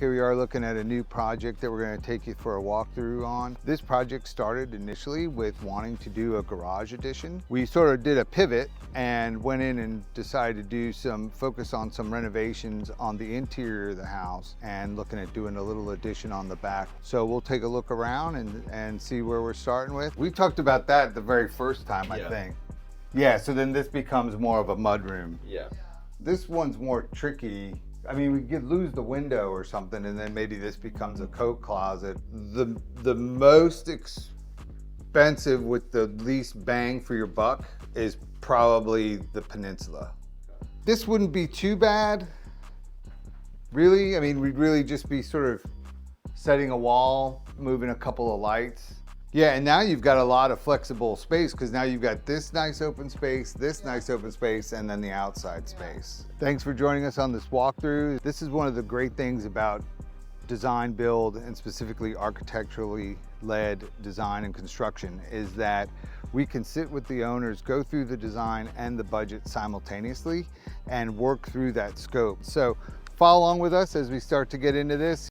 Here we are looking at a new project that we're going to take you for a walkthrough on. This project started initially with wanting to do a garage addition. We sort of did a pivot and went in and decided to do some focus on some renovations on the interior of the house and looking at doing a little addition on the back. So we'll take a look around and see where we're starting with. We talked about that the very first time, I think. Yeah, so then this becomes more of a mudroom. Yeah. This one's more tricky. I mean, we could lose the window or something, and then maybe this becomes a coat closet. The most expensive with the least bang for your buck is probably the peninsula. This wouldn't be too bad, really. I mean, we'd really just be sort of setting a wall, moving a couple of lights. Yeah, and now you've got a lot of flexible space because now you've got this nice open space, this nice open space, and then the outside space. Thanks for joining us on this walkthrough. This is one of the great things about design build and specifically architecturally led design and construction is that we can sit with the owners, go through the design and the budget simultaneously and work through that scope. So follow along with us as we start to get into this.